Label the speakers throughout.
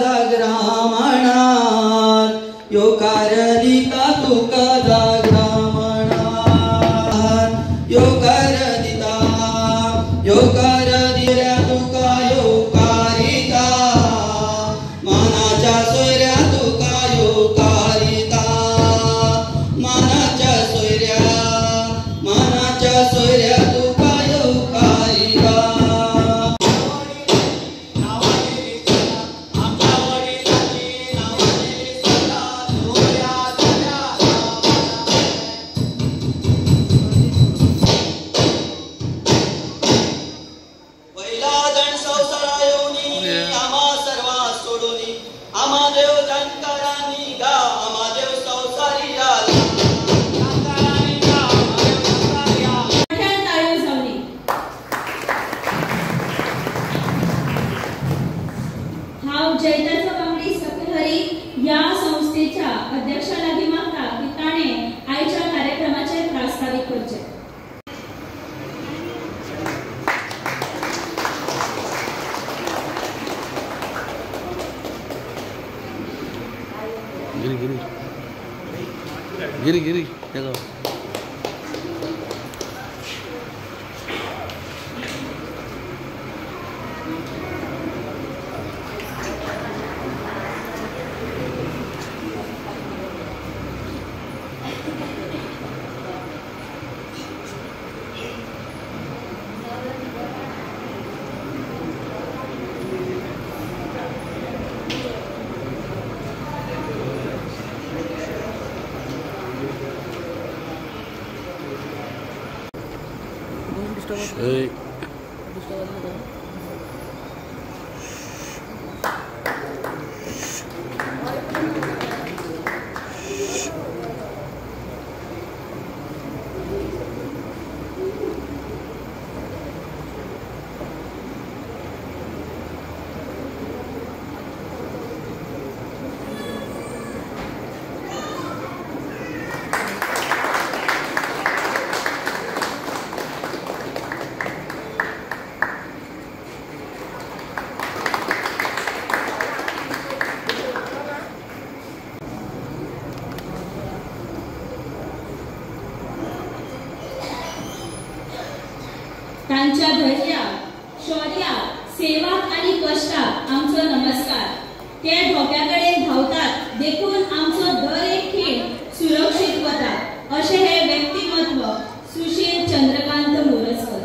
Speaker 1: जागरा म्हणा योकार दिता तुका जागरा म्हणा योकार दिता योकार दिल्या तुका योकारिता मनाच्या सोयऱ्या तुका योकारिता मनाच्या सोयऱ्या तुका योकारिता
Speaker 2: जयताचा बांगडी सकलहरी या संस्थेच्या अध्यक्षाला मागता की ताणे आयच्या कार्यक्रमाचे प्रास्ताविक करचे.
Speaker 3: गिरी Hey.
Speaker 2: त्यांच्या धैर्याक, शौर्याक, सेवाक आणि कष्टाक आमचो नमस्कार. ते धोक्याकडे धावतात देखून आमचो दर एक खीण सुरक्षित वता असे हे व्यक्तिमत्व सुशील चंद्रकांत मोरजकर.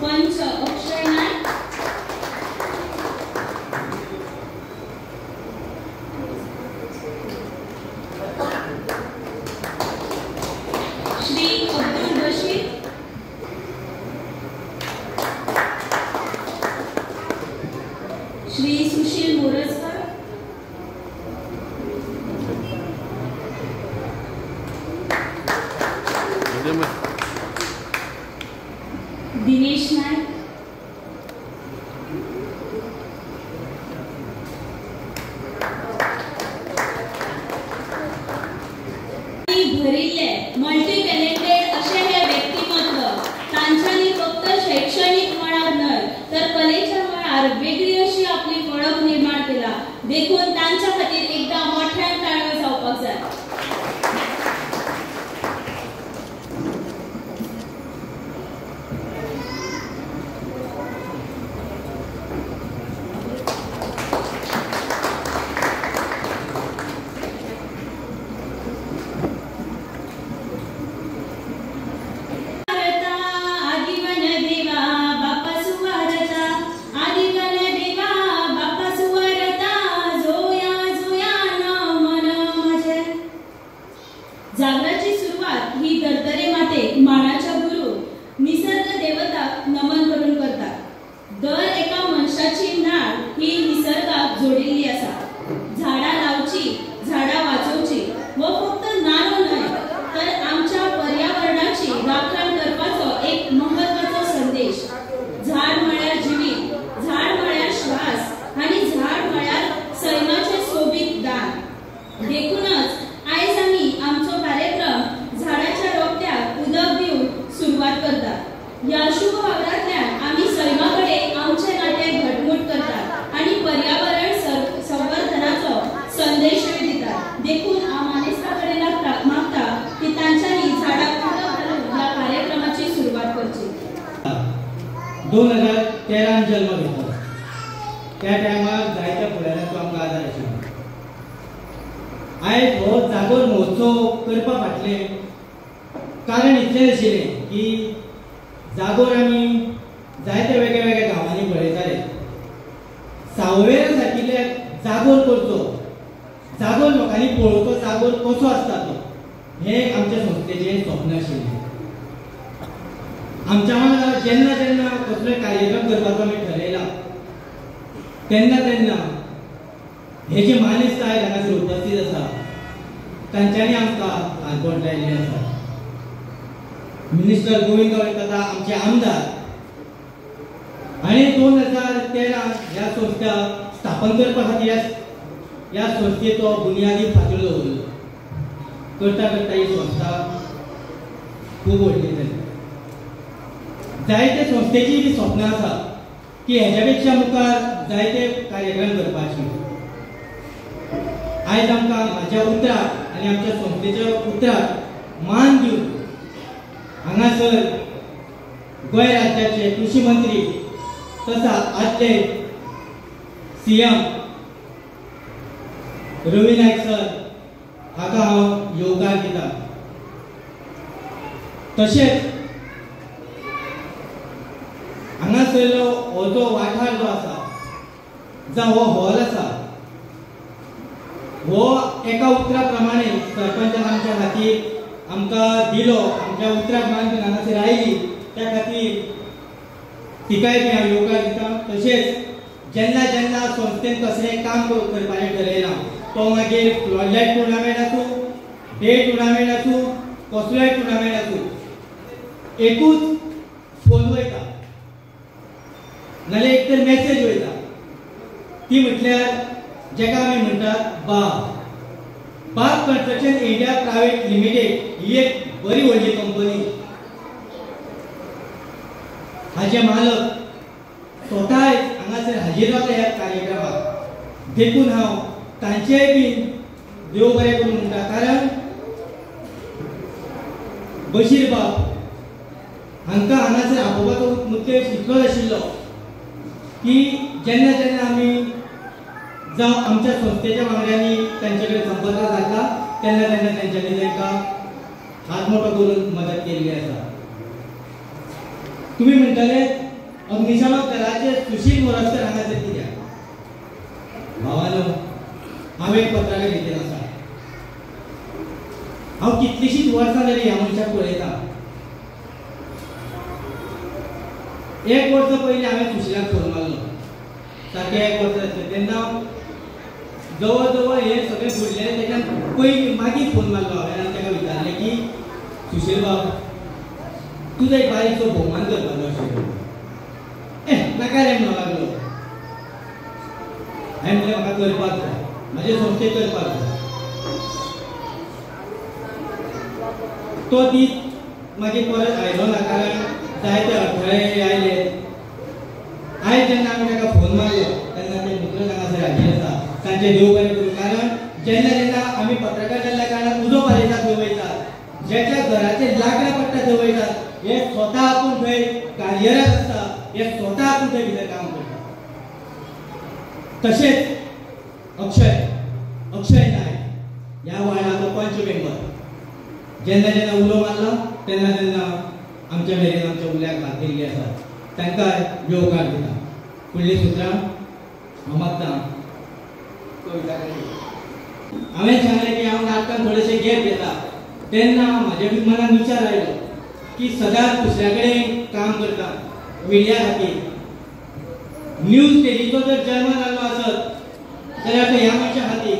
Speaker 2: पंच अक्षयनाथ, श्री अब्दुल रशीद, श्री सुशील मोरजकर, दिनेश नाईक, भरिल्ले मल्टी टॅलेंटेड असे हे व्यक्तिमत्व तांच्यानी फक्त शैक्षणिक मळार न्हय तर कलेच्या मळार वेगळी अशी आपली ओळख निर्माण केला देखून तांच्या खातीर एकदा मोठ्यान ताळयो जावपाक जाय.
Speaker 4: जोया जोया
Speaker 3: आयज हो जागोर महोत्सव करपा फाटले कारण इतलें आशिल्लें की जागोर आमी जायते वेगळ्या वेगळ्या गांवांनी पळयताले सावयवेऱ्या सारकिल्ल्या जागोर करचो जागोर लोकांनी पळोवचो जागोर कसो आसता तो हें आमच्या संस्थेचें स्वप्न आशिल्लें आमच्या वांगडा जेन्ना जेन्ना कसलोय कार्यक्रम करपाचो आमी ठरयला तेन्ना तेन्ना हे जे मानेस्त आयज हांगासर उपस्थित आसा तांच्यांनी आमकां हातबोट लायिल्लें आसा मिनिस्टर गोविंद गावडेकर आमचे आमदार आणि 2013 ह्या संस्था स्थापन करपा खातीर ह्या संस्थेचो बुनियादी फातर दवरलो करता करता ही संस्था खूब व्हडली जाली जायते संस्थेची जी स्वप्नां आसा की हेच्या पेक्षा मुखार जायते कार्यक्रम करपाचे आयज आमकां म्हाज्या उतराक आनी आमच्या संस्थेच्या उतराक मान दिवन हांगासर गोंय राज्याचे कृषी मंत्री तसा आदले सीएम रवी नायक सर हाका हांव येवकार दिता तशेंच हांगासरलो हो जो वाठार जो आसा जावं हो हॉल आसा हो एका उतरा प्रमाणे सरपंचान आमच्या खातीर आमकां दिलो आमच्या उतराक मान दिवन हांगासर आयली त्या खातीर तिकाय बी हांव येवकार दिता तशेंच जेन्ना जेन्ना संस्थेन कसलें काम करपाचें ठरयलां तो मागीर फ्लडलायट टुर्नामेंट आसूं डे टुर्नामेंट आसूं कसलोय टुर्नामेंट आसूं एकूच फोन वयता नाल्यार एक तर मॅसेज वयता ती म्हटल्यार जेका आमी म्हणटात बाग कन्स्ट्रक्शन इंडिया प्रायवेट लिमिटेड ही एक बरी व्हडली कंपनी हाजे मालक स्वता हांगासर हाजीर रावले ह्या कार्यक्रमाक देखून हांव तांचेय बी देव बरें करून म्हणटा कारण बशीर बाब हांकां हांगासर आपोवपाचो मुद्देश इतलोच आशिल्लो की जेन्ना जेन्ना आमी जावं आमच्या संस्थेच्या वांगड्यांनी तांचे कडेन संपर्क साधला तेन्ना तेन्ना तेंच्यांनी तांकां हात मोठो करून मदत केल्ली आसा तुम्ही म्हणटाले अग्निशामक दलाचे सुशील मोरजकर हांगासर कित्याक भावानो हांव एक पत्रकार रितीन आसा हांव कितलीशींच वर्सां जालीं ह्या मनशाक पळयता एक वर्स पयलीं हांवें सुशिलाक फोन मारलो सारकें एक वर्स जातलें तेन्ना जवळ जवळ हे सगळें फुडलें तेच्यान पयलीं मागीर फोन मारलो हांवें आनी ताका विचारलें की सुशील बाब तुजो एक बारीकसो भोवमान करपाचो आशिल्लो नाका रे म्हणूंक लागलो हांवें म्हणलें म्हाका करपाक जाय म्हाजे संस्थेक करपाक जाय तो दीस मागीर परत आयलो ना कारण जायते अडथळे आयले आयज जेन्ना आमी ताका फोन मारलो तेन्ना ते मित्र हांगासर हाजीर आसा तांचे देव बरें करूं कारण जेन्ना जेन्ना आमी पत्रकार जाल्ल्या कारणान उजो पालयतात थंय वयतात ज्याच्या घराचे लाकडां पडटा थंय वयतात हे स्वता आपूण थंय कार्यरत आसता हे स्वता आपूण थंय भितर काम करता तशेंच अक्षय नायक ह्या वार्डाचो पंच मेंबर जेन्ना जेन्ना उलो मारला तेन्ना तेन्ना आमच्या मेरेन आमच्या उल्याक भाग दिल्ली आसा तांकां येवकार दिता फुडलीं सुत्रां हांव मागतां हांवें सांगलें की हांव नाटकान थोडेशें गॅप घेता तेन्ना म्हाज्या मनान विचार आयलो की सदांच दुसऱ्या कडेन काम करता मिडिया खातीर न्यूज टेलीचो जर जन्म जाल्लो आसत जाल्यार ह्या मनशा खातीर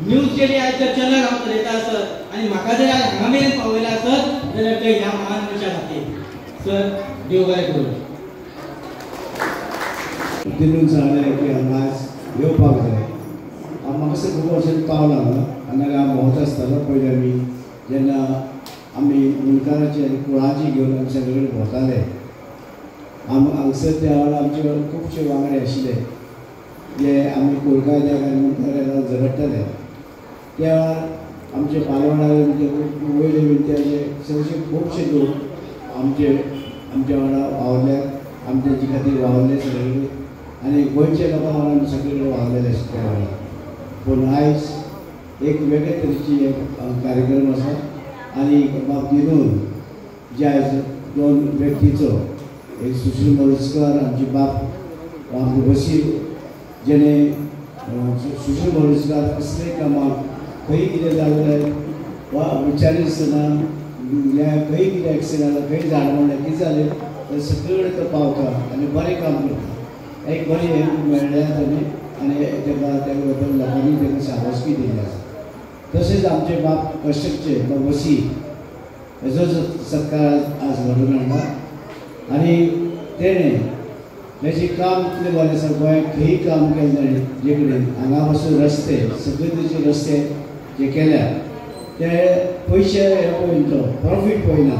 Speaker 3: न्यूज टेली आयज जर चॅनल हांव चलयता आसत आनी म्हाका जर आयज हांगा मेरेन पावयला आसत जाल्यार ते ह्या महान मनशा खातीर सर देव बरें करूं
Speaker 4: दिनून सांगलें की हांगा येवपाक जाय हांव म्हाका खूब वर्सांनी पावला आनी हांगा भोंवता आसतालो पयलीं आमी जेन्ना आमी मुनकाराची आनी कुळाची घेवन आमी सगळे कडेन भोंवताले हांगसर त्या वेळार आमचे खुबशे वांगडे आशिल्ले जे आमी कुळकायद्याक आनी मुनकाराक झगडटाले त्या वेळार आमचे पालवणारे वयले वयले चडशे खुबशे लोक आमच्या वांगडा वावरल्यात आमच्या खातीर वावरले सगळे आनी गोंयच्या लोकां वांगडा आमी सगळे कडेन वावरलेले आशिल्ले त्या वेळार पूण आयज एक वेगळे तरेची एक कार्यक्रम आसा आनी बाब विनोद जे आयज दोन व्यक्तीचो एक सुशील मोरजकर आमचे बाप आमचे बशीर जेणे सुशील मोरजकर कसलेय कामाक खंय कितें जालें वा विचारी आसतना खंय कितें एक्सिडेंट जालें खंय झाड म्हणलें कितें जालें तर सगळे तो पावता आनी बरें काम करता एक बरी हेल्प मेळ्ळ्या ताणें आनी ताका त्या बद्दल लोकांनी ताका शाबासकी दिली आसा तशेंच आमचे बाप कश्यपचे बाब वसी हेजो सत्कार आज घडोवन हाडला आनी तेणें हेजें काम इतलें बरें आसा गोंयांत खंयी काम केलें ताणें जे कडेन हांगा पासून रस्ते सगळे तरेचे रस्ते जे केल्या ते पयशे हे पळयना तो प्रॉफीट पळयना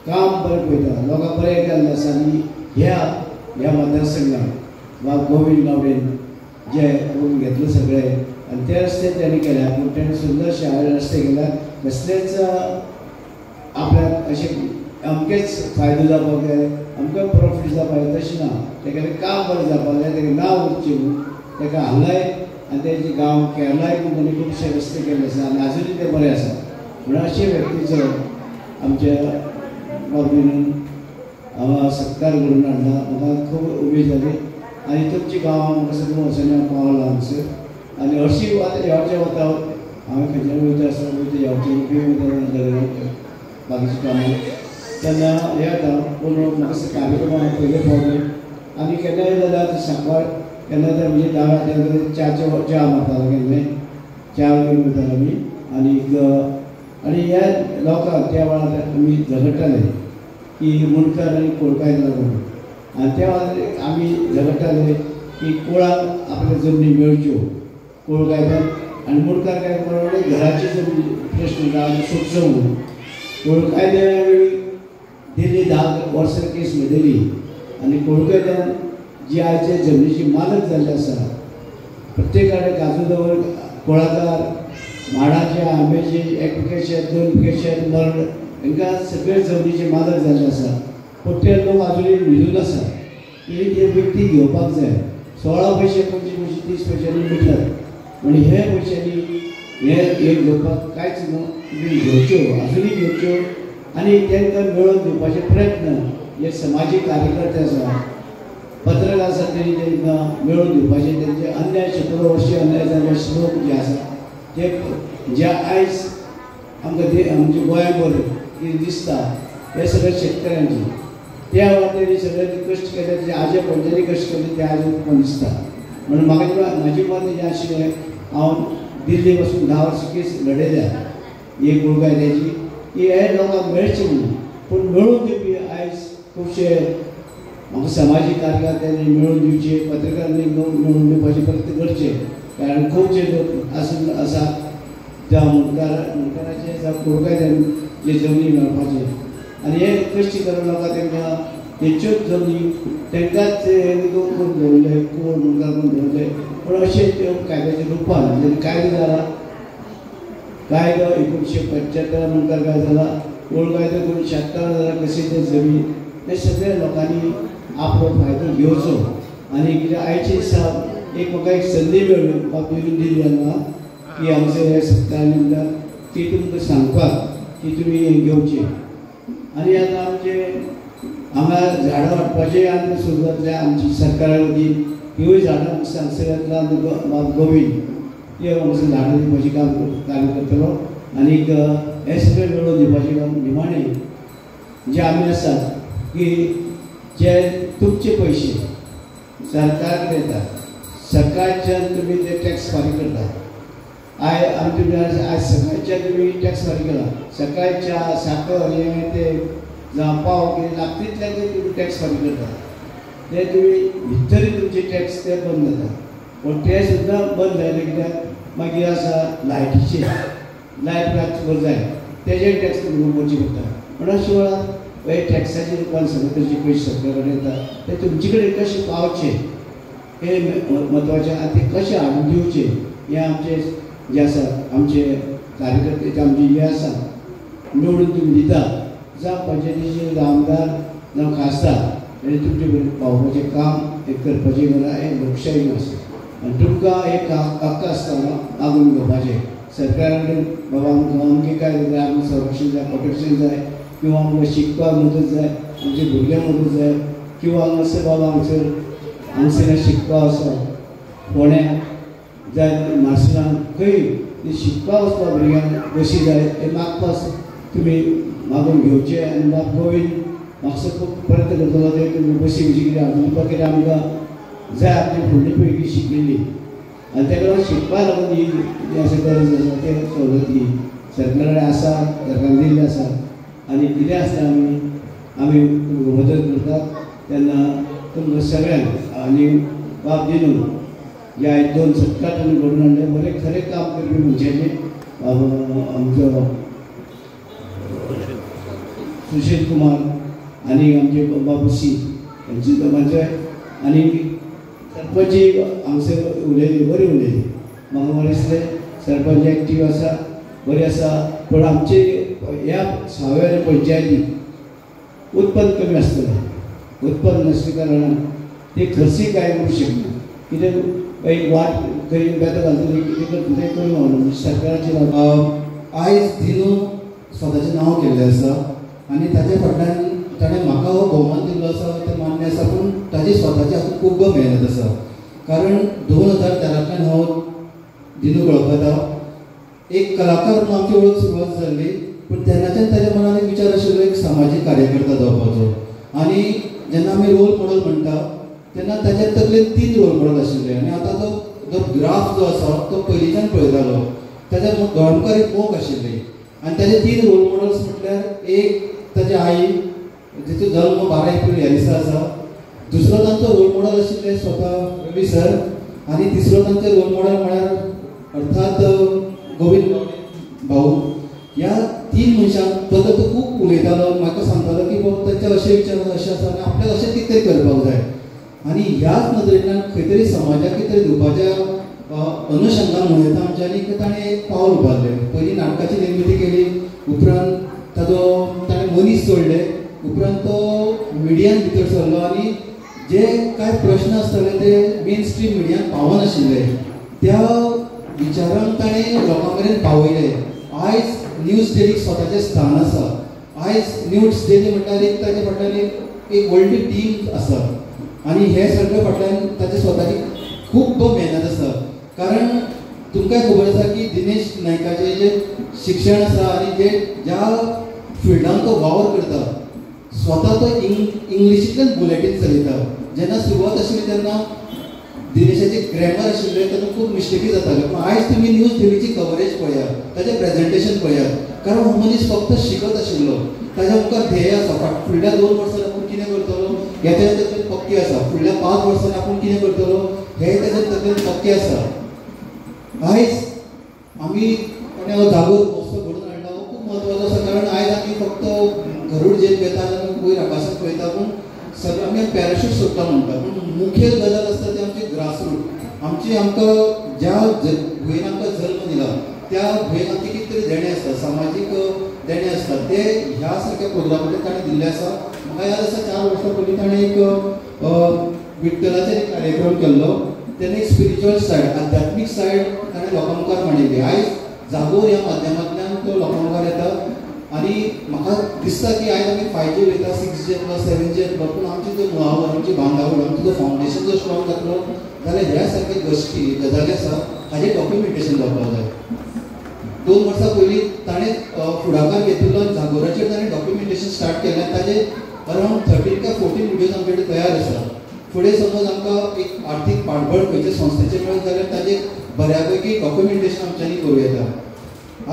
Speaker 4: काम बरें पळयता लोकांक बरें केल्लें आसा आनी ह्या मतदारसंघात बाब गोविंद गावडेन जे करून घेतले सगळे आनी ते रस्ते तेणें केल्या पूण तेणें सुंदरशे रस्ते केल्या कसलेच आपल्याक अशें अमकेच फायदो जावपाक जाय अमकें प्रॉफीट जावपाक जाय तशें ना तेगेलें काम बरें जावपाक जाय तेगे नांव उरचें म्हणून तेका हांगाय आनी तेजे गांव केरळाय पूण ताणें खुबशे रस्ते केल्ले आसा आनी आजुनूय ते बरे आसा म्हणून अशे व्यक्तीचो आमच्या बाबीन हांगा सत्कार करून हाडला म्हाका खूब उमेद जाली आनी तुमच्या गांवांत म्हाका सगळें वचून हांव पावलां हांगसर आनी हरशीं ह्यावटेन वता हांवें खंयच्याय वयता आसतना वयता ह्यावटेन वयता बाकीची कामां तेन्ना हे जाता पूण म्हाका कार्यक्रमाक पयले फावट आनी केन्नाय जाल्यार सांकवाळ केन्ना तर म्हणजे दाव्या च्या मारतालो केन्नाय च्या घेवन वयतालो आमी आनी ह्या लोकांक त्या वेळार आमी झगडटाले की मुणकार आनी कोळकाय लागून आनी त्या वेळार आमी झगडटाले की कोळाक आपल्यो जमनी मेळच्यो कोळकायदान आनी मुणकार काय म्हणून घराची जमनी प्रश्न सुटचो म्हणून कोळकायद्या दिल्ली 10 वर्सां केस मेळयली आनी कोळकायद्यान जी आयचे जमनीची मालक जाल्ली आसा प्रत्येकाकडे काजू दवर कोळाकार माडाचे आंब्याचे एकपिकेशें 2 पिकेशें मरण हांकां सगळे जमनीचे मालक जाल्ले आसा पूण ते लोक आजुनूय न्हिदून आसा की ते व्यक्ती घेवपाक जाय 16 पैसे 25 पैसे 30 पैशांनी मिळटात म्हणजे हे पैशांनी हे घेवपाक कांयच न्हू घेवच्यो आजुनूय घेवच्यो आनी तांकां मेळोवन दिवपाचे प्रयत्न हे समाजीक कार्यकर्ते आसा पत्रकार आसा तेणी तांकां मेळोवन दिवपाचे तेंचे अन्याय शेकडो वर्षी अन्याय जाल्ले श्लोक जे आसा ते जे आयज आमकां आमच्या गोंयांभर कितें दिसता हे सगळे शेतकऱ्यांचे त्या वाटेन सगळ्यांनी कश्ट केले तेजे आजे पणज्यांनी कश्ट केले ते आयज तुमकां दिसता म्हणून म्हाजी मत जें आशिल्लें हांव दिल्ली पासून 10 वर्सां केस लडयल्या ही कोळकायद्याची की हे लोकांक मेळचें म्हणून पूण मेळून दिवपी आयज खुबशे म्हाका समाजीक कार्यकर्त्यांनी मेळून दिवचे पत्रकारांनी मेळून दिवपाचे प्रयत्न करचे कारण खुबशे लोक आसा त्या मुणकाराचे जावं कोळकायद्यान जे जमनी मेळपाचे आनी हे कश्ट करून लोकांक तांकां तेंच्योच जमनी तांकांच करून दवरले कोण मुणकार करून दवरले पूण अशें त्यो कायद्याच्या रुपान जेन्ना कायदो जाला कायदो 1975 मुणकार कायदो जाला कोळकायदो 1976 जाला कशी ते जमीन हे सगळे लोकांनी आपलो फायदो घेवचो आनी कितें आयचे दिसा एक म्हाका एक संदी मेळ्ळी म्हाका दिल्ली हांगा की हांगसर हे सत्कार निमतान ती तुमकां सांगपाक की तुमी हे घेवचे आनी आतां आमचे हांगा झाडां वाडपाचें आमकां सुरू जातलें आमची सरकारा वतीन ह्योय झाडां हांगसर गोविंद ते हांगसर झाडां दिवपाचें काम करतलो आनीक हे सगळें मेळोवन दिवपाचें काम निमाणें जे आमी आसात की जे तुमचे पयशे सरकार देता सकाळच्यान तुमी ते टॅक्स फारीक करतात आमी तुमी आयज सकाळच्यान तुमी टॅक्स फारीक केला सकाळच्या साखर हे ते जावं पाव कितें लागता तितल्यान तुमी टॅक्स फारीक करतात ते तुमी भितर तुमचे टॅक्स ते बंद जाता पूण ते सुद्दां बंद जायना कित्याक मागीर आसा लायटीचे लायट रातची जाय तेजेर टॅक्स तुमी भरची पडटा पूण अशे वेळार हे टॅक्साच्या रुपान सगळे तरेचे पयशे सरकार कडेन येता ते तुमचे कडेन कशे पावचे हे म्हत्वाचें आनी ते कशे हाडून दिवचे हे आमचे जे आसा आमचे कार्यकर्ते आमचे जे आसा निवडून तुमी दिता जावं पंचायतीचे जावं आमदार जावं खासदार हे तुमचे कडेन पावोवपाचें काम हे करपाचें गरज हे लोकशायेन आसा आनी तुमकां एक हक्क आसता मागून घेवपाचें सरकारा कडेन बाबा आमगे काय जाय आमकां संरक्षण जाय प्रोटेक्शन जाय किंवा आमकां शिकपाक मदत जाय आमच्या भुरग्यांक मदत जाय किंवा हांगासर बाबा हांगसर शिकपाक आसा फोंड्यां जाय मार्सेलान खंय शिकपाक वचपा भुरग्यांक बशी जाय ते मागपाक तुमी मागून घेवचे आनी बाब गोविंद म्हाका खूब प्रयत्न करतलो ते तुमी बशी बशी कितें हाडून कितें आमकां जाय आपली फुडली पिळगी शिकिल्ली आनी तेका लागून शिकपाक लागून ही अशें गरज आसा ते सवलती सरकारा कडेन आसा सरकारान दिल्ली आसा आनी कितें आसता आमी मदत करतात तेन्ना तुमकां सगळ्यांक आनी बाब दिनू ह्या 2 सप्तकां तुमी घडोवन हाडले बरें खरें काम करपी मनशाचें आमचो सुशील कुमार आनी आमचे बाबूसी हेंची कामाचे आनी सरपंची हांगसर उलयली बरी उलयली म्हाका बरें दिसलें सरपंच एक्टीव आसा बरी आसा पूण आमचे ह्या 6व्या पंचायती उत्पन्न कमी आसतलें उत्पन्न नासल्या कारणान ते खर्ची कांय करूंक शकना कितें एक वाट खंय बेतो घालतली कितें करतली तें करूंक आवडना सरकाराचेर
Speaker 5: आयज दिनू स्वताचें नांव केल्लें आसा आनी ताचे फाटल्यान ताणें म्हाका हो भोवमान दिल्लो आसा तें मान्य आसा पूण ताची स्वताची हातूंत खूब मेहनत आसा कारण 2013तल्यान हांव दिनू वळखता एक कलाकार म्हणून आमची वळख सुरवात जाल्ली पूण तेन्नाच्यान ताच्या मनान एक विचार आशिल्लो एक सामाजीक कार्यकर्ता जावपाचो आनी जेन्ना आमी रोल मॉडल म्हणटा तेन्ना ताचे तकलेन 3 रोल मॉडल आशिल्ले आनी आतां जो ग्राफ जो आसा तो पयलींच्यान पळयतालो ताच्या गोंयकार एक मोग आशिल्ली आनी ताचे 3 रोल मॉडल्स म्हटल्यार एक ताची आई जिचो जल्म 12 एप्रिल ह्या दिसा आसा दुसरो तांचो रोल मॉडल आशिल्ले स्वता रवी सर आनी तिसरो तांचे रोल मॉडल म्हळ्यार अर्थात गोविंद भाऊ ह्या 3 मनशांक बद्दल तो खूब उलयतालो म्हाका सांगतालो की बाबा तांचे अशें विचार अशें आसा आनी आपल्याक अशें कितें तरी करपाक जाय आनी ह्याच नदरेंतल्यान खंय तरी समाजाक कितें तरी दिवपाच्या अनुशंगान म्हणून येता आमच्यांनी ताणें एक पावल उबारलें पयलीं नाटकाची निर्मिती केली उपरांत ताणें मनीस जोडले उपरांत तो मिडियान भितर सरलो आनी जे कांय प्रश्न आसताले ते मेन स्ट्रीम मिडियान पावनाशिल्ले त्या विचारांक ताणें लोकां मेरेन पावयले आयज न्यूज डेलीक स्वताचें स्थान आसा आयज न्यूज डेली म्हणल्यार एक ताचे फाटल्यान एक व्हडली टीम आसा आनी हे सगळे फाटल्यान ताचे स्वताची खूब मेहनत आसा कारण तुमकां खबर आसा की दिनेश नायकाचें जे शिक्षण आसा आनी जे ज्या फिल्डान तो वावर करता स्वता तो इंग्लिशींतल्यान बुलेटीन चलयता जेन्ना सुरवात आशिल्ली तेन्ना दिनेशाचे ग्रॅमर आशिल्ले तेन्ना खूब मिस्टेकी जाताल्यो पूण आयज तुमी न्यूज टीव्हीची कवरेज पळयात ताचें प्रेजेंटेशन पळयात कारण हो मनीस फक्त शिकत आशिल्लो ताच्या मुखार ध्येय आसा फुडल्या 2 वर्सांनी आपूण कितें करतलो हेच्या तकलेन पक्की आसा फुडल्या 5 वर्सांनी आपूण कितें करतलो हे ताच्या तकलेन पक्की आसा आयज आमी ताणें हो जागो असो घडोवन हाडला हो खूब म्हत्वाचो आसा कारण आयज आमी फक्त गरुड झेप घेता आनी वयर आकाशांत पळयता पूण सगळें आमी पॅराशूट सोडटा म्हणटा पूण मुखेल गजाल आसता ती आमची ग्रासरूट आमची आमकां ज्या भुंयेन आमकां जल्म दिला त्या भुंयेन आमचे कितें तरी देणे आसता सामाजीक देणे आसता ते ह्या सारक्या प्रोग्रामांतल्यान ताणें दिल्ले आसा म्हाका याद आसा 4 वर्सां पयलीं ताणें एक विठ्ठलाचेर एक कार्यक्रम केल्लो तेन्ना एक स्पिरिच्युअल सायड आध्यात्मीक सायड ताणें लोकां मुखार मांडिल्ली आयज जागोर ह्या माध्यमांतल्यान तो लोकां मुखार येता आनी म्हाका दिसता की आयज आमी 5G उलयता 6G येतलो 7G येतलो पूण आमची जो मुळावो आमची बांदावळ आमचो जो फावंडेशन जर स्ट्रॉंग जातलो जाल्यार ह्या सारके गोश्टी गजाली आसा हाजें डॉक्युमेंटेशन जावपाक जाय 2 वर्सां पयलीं ताणें फुडाकार घेतिल्लो जागोराचेर ताणें डॉक्युमेंटेशन स्टार्ट केलें ताजें अरावंड 13 काय 14 विडियोज आमचे कडेन तयार आसा फुडें समज आमकां एक आर्थीक पाठबळ खंयच्या संस्थेचें मेळत जाल्यार ताजें बऱ्यापैकी डॉक्युमेंटेशन आमच्यांनी करूं येता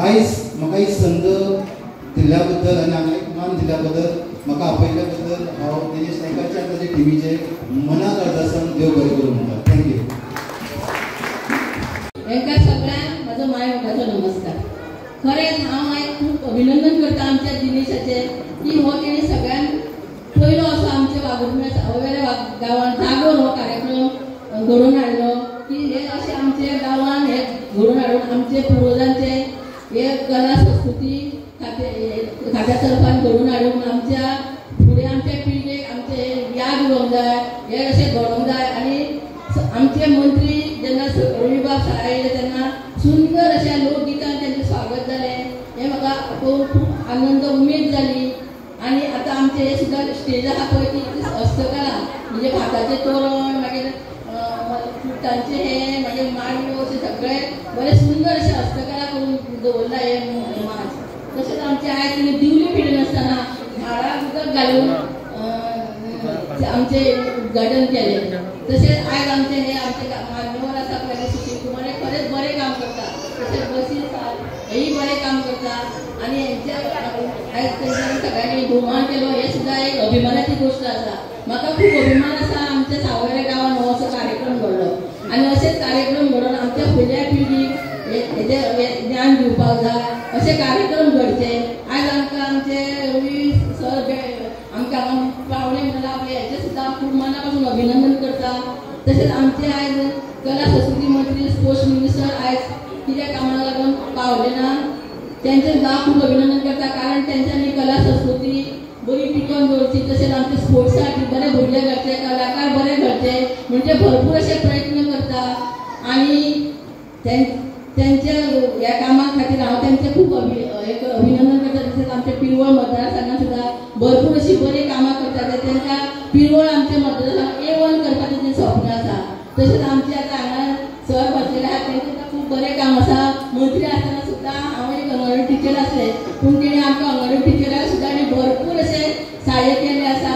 Speaker 5: आयज म्हाका ही संद दिल्ल्या बद्दल आनी हांगा एक मान दिल्ल्या बद्दल म्हाका आपयल्ल्या बद्दल हांव दिनेश नायकाचे आनी ताचे टिमीचे मनाक अर्दासान देव बरें करूं म्हणटा थँक्यू
Speaker 6: हेंकां सगळ्यांक म्हजो मायभावाचो नमस्कार खरेंच हांव आयज खूब अभिनंदन करता आमच्या दिनेशाचें की हो तेणी सगळ्यांत पयलो असो आमच्या वागुर्म्या वेगळ्या गांवांत जागोर हो कार्यक्रम घडोवन हाडलो की हे अशें आमच्या गांवांत हे घडोवन हाडून आमचे पुर्वजांचे हे कला संस्कृती खात्या तर्फान घडोवन हाडून आमच्या फुडें आमच्या पिळगेक आमचे याद उलोवंक जाय हे अशें घडोवंक जाय आनी आमचे मंत्री जेन्ना रविबाब आयले तेन्ना सुंदर अशें लोकगितां आनंद उमेद जाली. आणि आता आमचे हे सुद्धा स्टेजार आहा पळय ती हस्तकला म्हणजे भाताचे तोरण मागीर फ्रुटांचे हे मागीर मांडो अशें सगळे बरे सुंदर अशें हस्तकला करून दवरला हे माज. तशेंच आमचे आयज तुमी दिवली फिरी नासतना झाडाक उदक घालून आमचे उद्घाटन केलें. तशेंच आयज आमचे हे आमचे मान्यवर आसा पळय सुशील कुमार हे खरेंच बरें काम करता. तशेंच बसी हेय बरें काम करता. आणि हेंचे आयज तेंच्यांनी सगळ्यांनी भोवमान केलो हे सुद्धा एक अभिमानाची गोष्ट आसा. म्हाका खूब अभिमान आसा आमच्या सावयरे गांवांत हो असो कार्यक्रम घडलो. आणि अशेच कार्यक्रम घडोवन आमच्या फुडल्या पिळगीक हेजें ज्ञान दिवपाक जाय. अशे कार्यक्रम घडचे. आयज आमकां आमचे रवी सर आमकां पावणे म्हणला आपले हेचे सुद्दां खूब मना पासून अभिनंदन करता. तशेंच आमचे आयज कला संस्कृती मंत्री स्पोर्ट्स मिनिस्टर आयज कित्या कामाक लागून पावले ना त्यांचे सुद्दां खूब अभिनंदन करता. कारण तेंच्यांनी कला संस्कृती बरी टिकोवन दवरची. तशेंच आमचे स्पोर्ट्सा खातीर बरे भुरगे घडचे कलाकार बरे घडचे म्हणजे भरपूर अशे प्रयत्न करता. आणि त्यांच्या ह्या कामा खातीर हांव तेंचे खूब अभिनंदन करता. तशेंच आमच्या पिरवळ मतदारसंघात सुद्दां भरपूर अशी बरी कामां करता. तेंकां पिरवळ आमच्या मतदारसंघात A1 करपाचें तें स्वप्न आसा. तशेंच आमचे आतां हांगा सर बसलेले आहा तेंचें खूब बरें काम आसा. मंत्री आसतना सुद्दां हांव एक अंगणवाडी टिचर आसलें पूण तेणें आमकां अंगणवाडी टिचराक सुद्दां भरपूर अशें सहाय्य केलें आसा.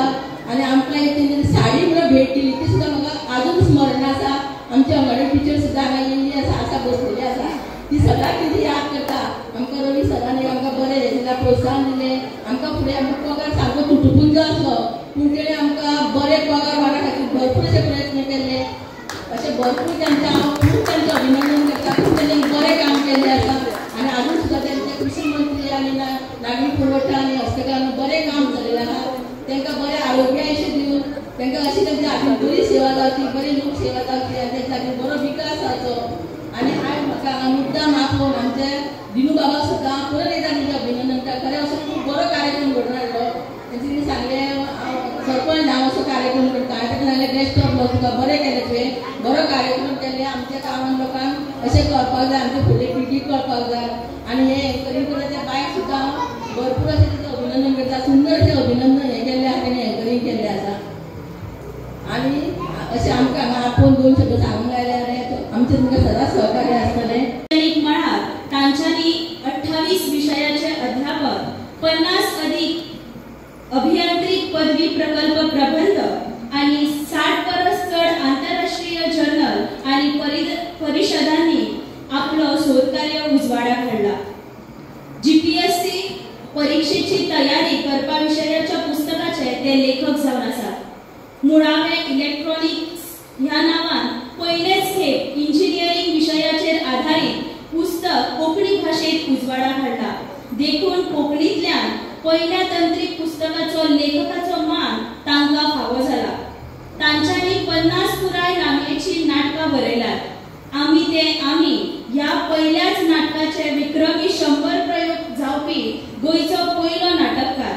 Speaker 6: आनी आमकां एक तेंच्यांनी साडी म्हणून भेट दिली ती सुद्दां म्हाका आजून स्मरण आसा. आमची अंगणवाडी टिचर सुद्दां हांगा येयल्ली आसा बसलेली आसा. ती सदांच तेजी याद करता. आमकां रवी सरांनी आमकां बरें हें दिलें प्रोत्साहन दिलें. आमकां फुडें आमकां पगार सामको तुटपुंजो आसलो पूण तेणें आमकां बरें पगार वाडा खातीर भरपूर अशे प्रयत्न केले. अशें भरपूर तेंचें हांव खूब तेंचें अभिनंदन करता. खूब तेंच्यांनी बरें काम केल्लें आसा. आनी आजून सुद्दां तेंचे कृषी मंत्री आनी नागरी पुरवठा आनी हस्तकलान बरें काम जाल्लें आसा. तेंकां बरें आरोग्य अशें दिवन तेंकां अशी तेंच्या हातून बरी सेवा जावची बरी लोक सेवा जावची आनी तेंच्या खातीर बरो विकास जावचो. आनी आयज म्हाका हांगा मुद्दाम आपोवन आमचे दिनू बाबा सुद्दां परत एकदां तेंचें अभिनंदन करता. खरें असो खूब बरो कार्यक्रम घडोवन हाडलो. तेंच्यांनी सांगलें सरपंच हांव असो कार्यक्रम करता. हांवें ताका सांगलें बेस्ट ऑफ लक तुका बरें केलें तुवें बरो कार्यक्रम केले. आमच्या गांवांत लोकांक अशें कळपाक जाय आमच्या फुडले पिळगीक कळपाक जाय. आनी हें एंकरींग करता त्या बायक सुद्दां भरपूर अशें तेचें अभिनंदन करता. सुंदर अशें अभिनंदन हें केल्लें आसा तेणें एंकरींग केल्लें आसा. आनी अशें आमकां हांगा आपोवन दोन शब्द सांगूंक लायले आनी आमचें तुमकां सदांच सहकार्य आसतलें.
Speaker 2: मळार तांच्यांनी 28 विशयाचे अध्यापक 50 अधिक अभियांत्रिक पदवी प्रकल्प प्रबंध आणि 60 परस चड आंतरराष्ट्रीय जर्नल आणि परिशदांनी आपलो शोधकार्य उजवाडाक हाडला. GPSC परीक्षेची तयारी करपा विशयाच्या पुस्तकाचे ते लेखक जावन आसात. मुळावे इलेक्ट्रॉनिक्स ह्या नावान पयलेच खेप इंजिनियरिंग विशयाचेर आधारित पुस्तक कोंकणी भाशेत उजवाडाक हाडला. देखून कोंकणींतल्यान पहिल्या तंत्रीक पुस्तकाचो लेखकाचो मान तांकां फावो जाला. तांच्यांनी 50 पुराय नामनेची नाटकां बरयल्यात. आमी ते आमी ह्या पहिल्याच नाटकाचे विक्रमी 100 प्रयोग जावपी गोंयचो पयलो नाटककार.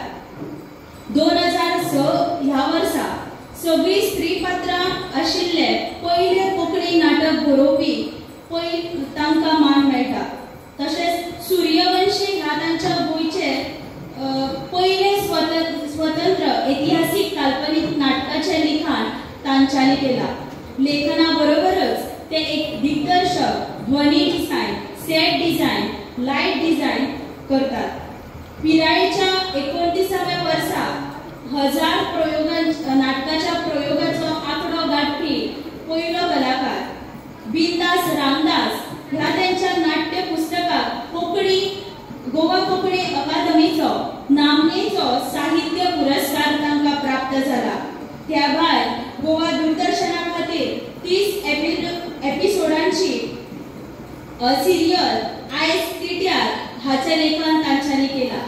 Speaker 2: 2006 ह्या वर्सा सगळी स्त्री पात्रां आशिल्ले पहिले कोंकणी नाटक बरोवपी तांकां मान मेळटा. तशेंच सूर्यवंशी ह्या तांच्या गोंयचे पहिले स्वतंत्र ऐतिहासीक काल्पनीक नाटकाचे लिखाण तांच्यांनी केला. लेखना बरोबरच ते एक दिग्दर्शक, ध्वनी design, set design, light design करतात. पिरायेच्या 29व्या वर्सा 1000 नाटकाच्या प्रयोगाचो आंकडो गाठपी पयलो कलाकार. बिंदास रामदास ह्या त्यांच्या नाट्य पुस्तकाक गोवा कोंकणी अकादमीचो नामनेचो साहित्य पुरस्कार तांकां प्राप्त जाला. त्या भायर गोवा दूरदर्शना खातीर 30 एपिसोडांची सिरियल आयज टिट्यार हाचें लेखन तांच्यांनी केला.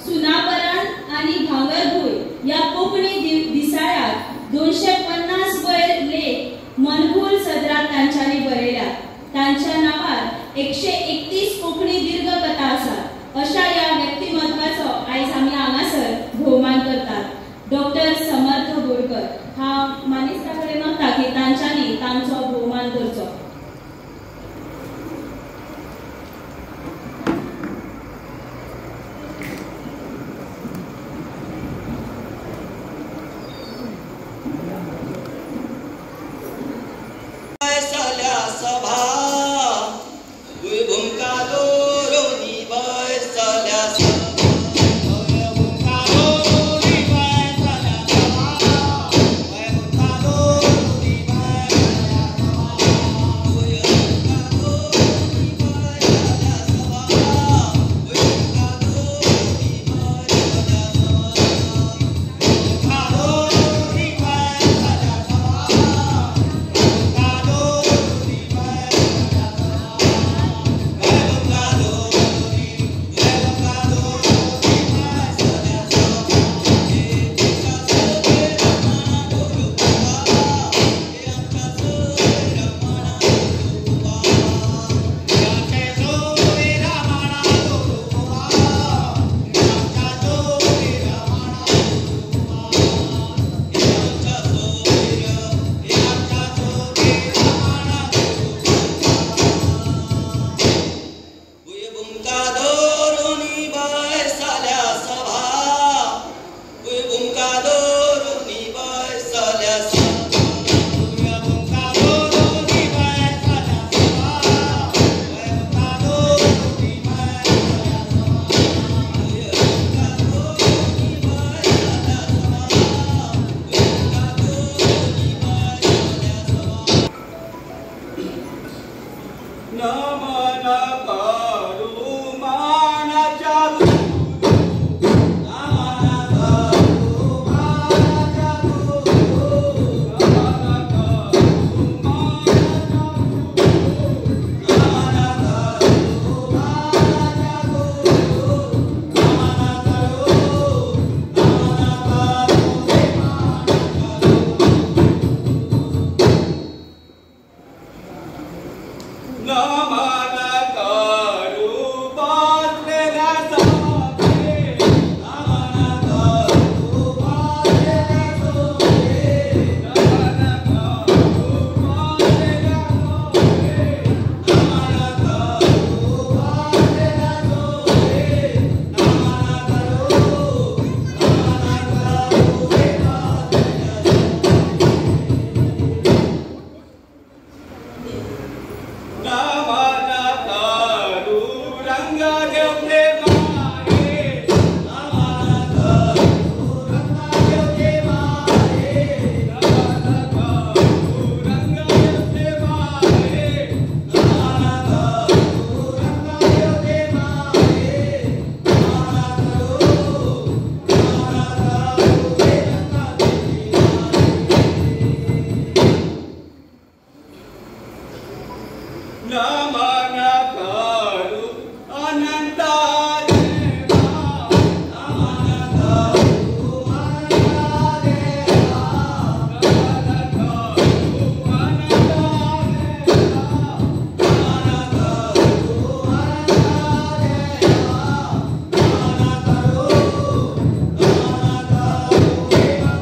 Speaker 2: सुनापरान आनी भांगरभूंय ह्या कोंकणी दिसाळ्याक 250 वयर लेख मनहूल सदरात तांच्यांनी बरयल्या. तांच्या नांवार 131 कोंकणी दीर्घ कथा आसात. अशा ह्या व्यक्तिमत्वाचो आयज आमी हांगासर भोवमान करतात. डॉक्टर समर्थ बोरकर हांव मानेस्ता कडेन मागता की तांच्यांनी तांचो भोवमान करचो.
Speaker 1: नमन करू मानाच्या गुरु नमन करू मानाच्या गुरु नमन करू मानाच्या गुरु नमन करू मानाच्या गुरु नमन नमन करू बसलेल्या सोबे नमन करू बसलेल्या सोबे नमन करू बसलेल्या सोबे नमन करू बसलेल्या सोबे नमन नमन करू रंग देवते मारे नमन करू रंग देवते मारे नमन करू रंग देवते मारे नमन करू रंग देवते मारे नमन नमन करू अनंत देवा नमन करू अनंत देवा नमन करू अनंत देवा नमन करू अनंत देवा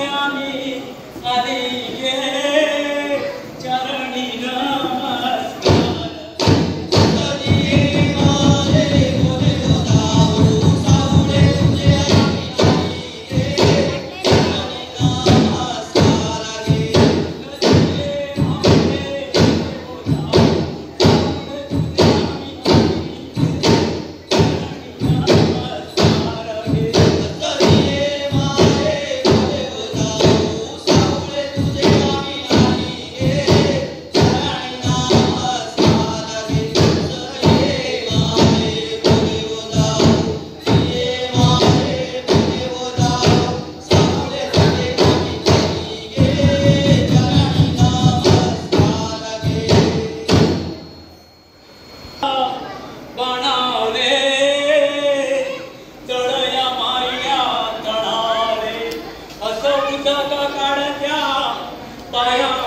Speaker 1: आम्ही आधी गे चरणी नमस्कार पाया